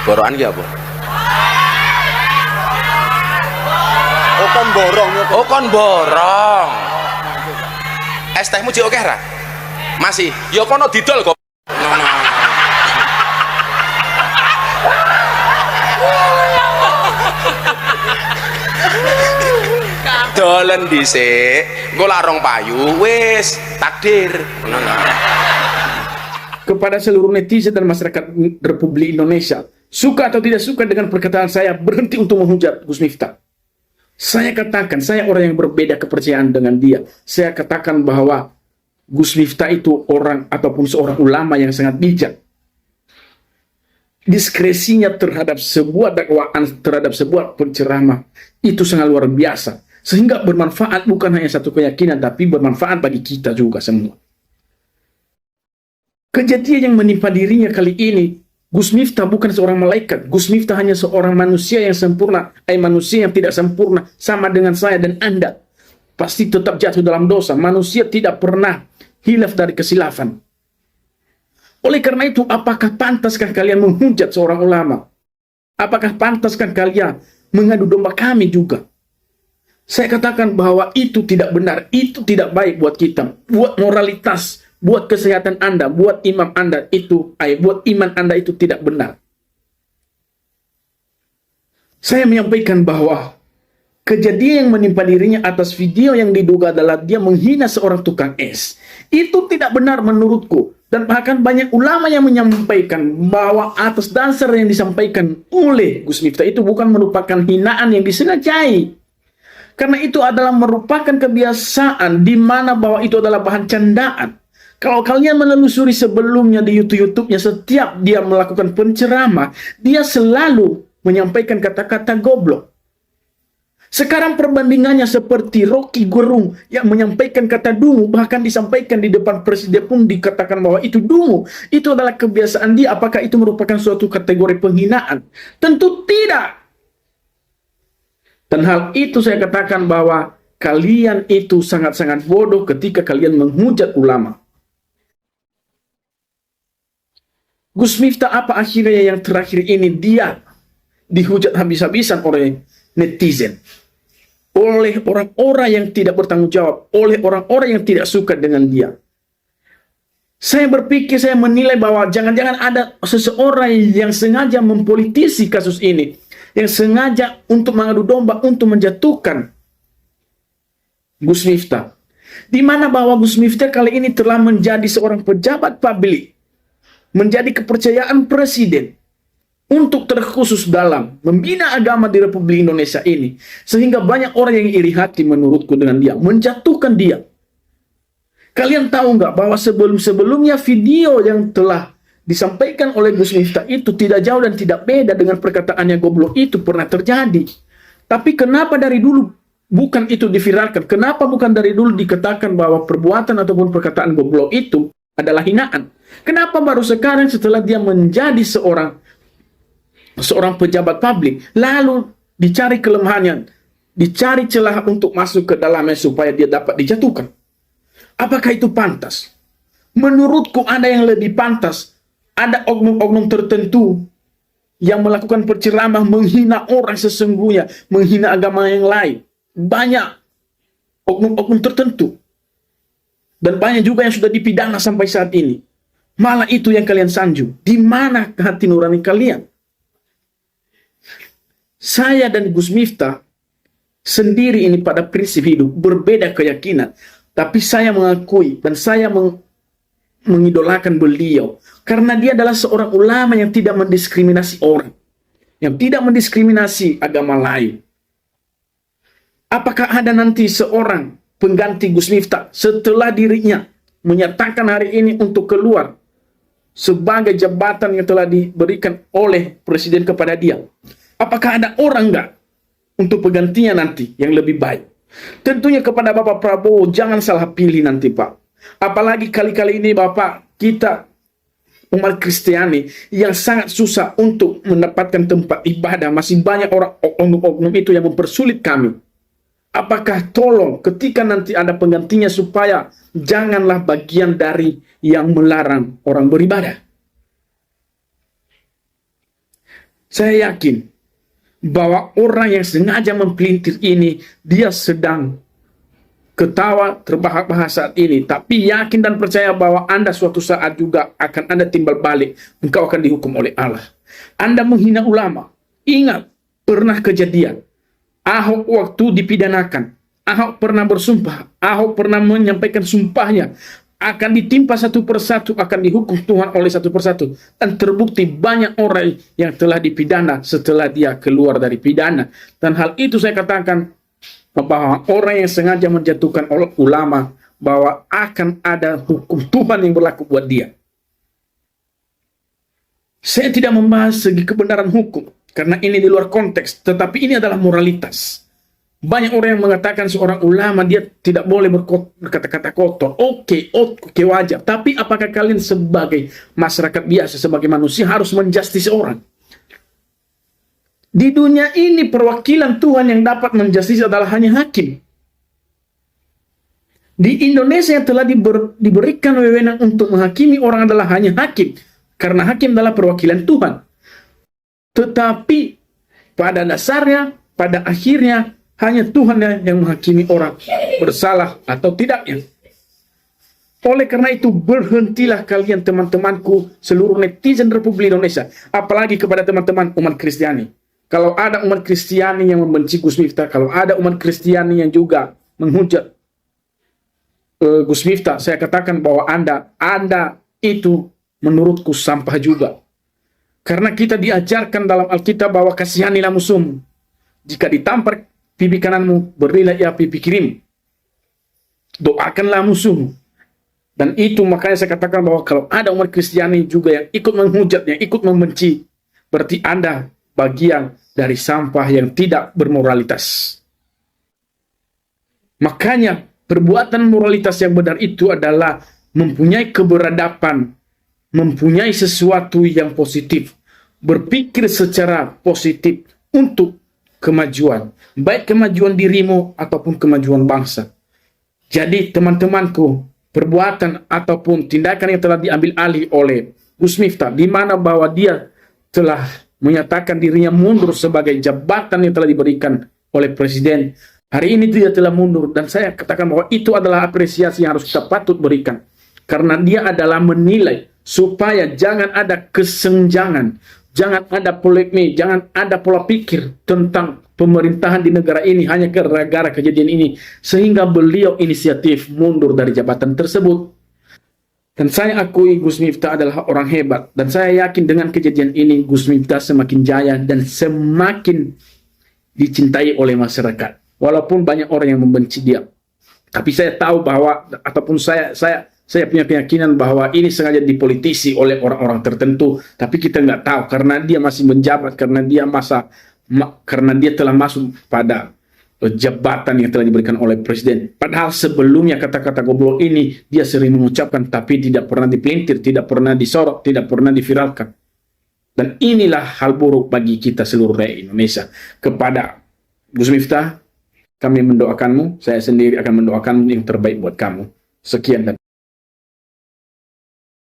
Borokan ki apa? Oh kon borong ya. Oh kon borong. Es tehmu jek akeh ra? Masih. Ya kono didol kok. Dolen dhisik, engko larong payu wis takdir. Kepada seluruh netizen dan masyarakat Republik Indonesia, suka atau tidak suka dengan perkataan saya, berhenti untuk menghujat Gus Miftah. Saya katakan, saya orang yang berbeda kepercayaan dengan dia. Saya katakan bahwa Gus Miftah itu orang ataupun seorang ulama yang sangat bijak. Diskresinya terhadap sebuah dakwaan, terhadap sebuah penceramah, itu sangat luar biasa. Sehingga bermanfaat bukan hanya satu keyakinan, tapi bermanfaat bagi kita juga semua. Kejadian yang menimpa dirinya kali ini, Gus Miftah bukan seorang malaikat. Gus Miftah hanya seorang manusia yang sempurna, manusia yang tidak sempurna, sama dengan saya dan Anda. Pasti tetap jatuh dalam dosa. Manusia tidak pernah hilaf dari kesilafan. Oleh karena itu, apakah pantaskah kalian menghujat seorang ulama? Apakah pantaskah kalian mengadu domba kami juga? Saya katakan bahwa itu tidak benar, itu tidak baik buat kita, buat moralitas, buat kesehatan Anda, buat imam Anda itu, buat iman Anda itu tidak benar. Saya menyampaikan bahwa kejadian yang menimpa dirinya atas video yang diduga adalah dia menghina seorang tukang es, itu tidak benar menurutku. Dan bahkan banyak ulama yang menyampaikan bahwa atas dasar yang disampaikan oleh Gus Miftah itu bukan merupakan hinaan yang disengajai. Karena itu adalah merupakan kebiasaan di mana bahwa itu adalah bahan candaan. Kalau kalian menelusuri sebelumnya di YouTube-nya, setiap dia melakukan penceramah, dia selalu menyampaikan kata-kata goblok. Sekarang perbandingannya seperti Rocky Gerung yang menyampaikan kata dungu, bahkan disampaikan di depan presiden pun dikatakan bahwa itu dungu. Itu adalah kebiasaan dia. Apakah itu merupakan suatu kategori penghinaan? Tentu tidak. Dan hal itu saya katakan bahwa kalian itu sangat-sangat bodoh ketika kalian menghujat ulama. Gus Miftah apa akhirnya yang terakhir ini dia dihujat habis-habisan oleh netizen, oleh orang-orang yang tidak bertanggung jawab, oleh orang-orang yang tidak suka dengan dia. Saya berpikir, saya menilai bahwa jangan-jangan ada seseorang yang sengaja mempolitisi kasus ini, yang sengaja untuk mengadu domba, untuk menjatuhkan Gus Miftah. Di mana bahwa Gus Miftah kali ini telah menjadi seorang pejabat publik, menjadi kepercayaan presiden untuk terkhusus dalam membina agama di Republik Indonesia ini. Sehingga banyak orang yang iri hati menurutku dengan dia, menjatuhkan dia. Kalian tahu nggak bahwa sebelum-sebelumnya video yang telah disampaikan oleh Gus Miftah itu tidak jauh dan tidak beda dengan perkataannya goblok itu pernah terjadi. Tapi kenapa dari dulu bukan itu diviralkan? Kenapa bukan dari dulu dikatakan bahwa perbuatan ataupun perkataan goblok itu adalah hinaan? Kenapa baru sekarang setelah dia menjadi seorang pejabat publik, lalu dicari kelemahannya, dicari celah untuk masuk ke dalamnya supaya dia dapat dijatuhkan? Apakah itu pantas? Menurutku ada yang lebih pantas. Ada oknum-oknum tertentu yang melakukan penceramah menghina orang sesungguhnya, menghina agama yang lain. Banyak oknum-oknum tertentu. Dan banyak juga yang sudah dipidana sampai saat ini. Malah itu yang kalian sanjung. Di mana hati nurani kalian? Saya dan Gus Miftah sendiri ini pada prinsip hidup berbeda keyakinan. Tapi saya mengakui dan saya mengidolakan beliau. Karena dia adalah seorang ulama yang tidak mendiskriminasi orang. Yang tidak mendiskriminasi agama lain. Apakah ada nanti seorang pengganti Gus Miftah setelah dirinya menyatakan hari ini untuk keluar sebagai jabatan yang telah diberikan oleh presiden kepada dia? Apakah ada orang enggak untuk penggantinya nanti yang lebih baik? Tentunya kepada Bapak Prabowo, jangan salah pilih nanti Pak. Apalagi kali-kali ini Bapak, kita umat Kristiani yang sangat susah untuk mendapatkan tempat ibadah. Masih banyak orang oknum-oknum itu yang mempersulit kami. Apakah tolong ketika nanti ada penggantinya supaya janganlah bagian dari yang melarang orang beribadah. Saya yakin bahwa orang yang sengaja mempelintir ini, dia sedang ketawa terbahak-bahak saat ini, tapi yakin dan percaya bahwa Anda suatu saat juga akan Anda timbal balik, engkau akan dihukum oleh Allah. Anda menghina ulama, ingat, pernah kejadian, Ahok waktu dipidanakan, Ahok pernah bersumpah, Ahok pernah menyampaikan sumpahnya, akan ditimpa satu persatu, akan dihukum Tuhan oleh satu persatu, dan terbukti banyak orang yang telah dipidana setelah dia keluar dari pidana. Dan hal itu saya katakan bahwa orang yang sengaja menjatuhkan ulama, bahwa akan ada hukum Tuhan yang berlaku buat dia. Saya tidak membahas segi kebenaran hukum, karena ini di luar konteks, tetapi ini adalah moralitas. Banyak orang yang mengatakan seorang ulama dia tidak boleh berkata-kata kotor. Oke, wajar. Tapi apakah kalian sebagai masyarakat biasa, sebagai manusia harus menjustis orang? Di dunia ini perwakilan Tuhan yang dapat menjustis adalah hanya hakim. Di Indonesia yang telah diberikan wewenang untuk menghakimi orang adalah hanya hakim. Karena hakim adalah perwakilan Tuhan. Tetapi pada dasarnya, pada akhirnya, hanya Tuhan yang menghakimi orang bersalah atau tidaknya. Oleh karena itu, berhentilah kalian teman-temanku, seluruh netizen Republik Indonesia, apalagi kepada teman-teman umat Kristiani. Kalau ada umat Kristiani yang membenci Gus Miftah, kalau ada umat Kristiani yang juga menghujat Gus Miftah, saya katakan bahwa Anda itu menurutku sampah juga. Karena kita diajarkan dalam Alkitab bahwa kasihanilah musuhmu. Jika ditampar pipi kananmu, berilah ia pipi kirimu. Doakanlah musuhmu. Dan itu makanya saya katakan bahwa kalau ada umat Kristiani juga yang ikut menghujat, yang ikut membenci, berarti Anda bagian dari sampah yang tidak bermoralitas. Makanya perbuatan moralitas yang benar itu adalah mempunyai keberadaban, mempunyai sesuatu yang positif, berpikir secara positif untuk kemajuan, baik kemajuan dirimu ataupun kemajuan bangsa. Jadi teman-temanku, perbuatan ataupun tindakan yang telah diambil alih oleh Gus Miftah, di mana bahwa dia telah menyatakan dirinya mundur sebagai jabatan yang telah diberikan oleh Presiden, hari ini dia telah mundur, dan saya katakan bahwa itu adalah apresiasi yang harus kita patut berikan, karena dia adalah menilai supaya jangan ada kesenjangan, jangan ada polemik, jangan ada pola pikir tentang pemerintahan di negara ini hanya gara-gara kejadian ini, sehingga beliau inisiatif mundur dari jabatan tersebut. Dan saya akui Gus Miftah adalah orang hebat, dan saya yakin dengan kejadian ini Gus Miftah semakin jaya dan semakin dicintai oleh masyarakat, walaupun banyak orang yang membenci dia. Tapi saya tahu bahwa, ataupun saya punya keyakinan bahwa ini sengaja dipolitisi oleh orang-orang tertentu, tapi kita nggak tahu karena dia masih menjabat, karena dia telah masuk pada jabatan yang telah diberikan oleh Presiden. Padahal sebelumnya kata-kata goblok ini dia sering mengucapkan, tapi tidak pernah dipelintir, tidak pernah disorot, tidak pernah diviralkan. Dan inilah hal buruk bagi kita seluruh rakyat Indonesia. Kepada Gus Miftah, kami mendoakanmu, saya sendiri akan mendoakan yang terbaik buat kamu. Sekian dan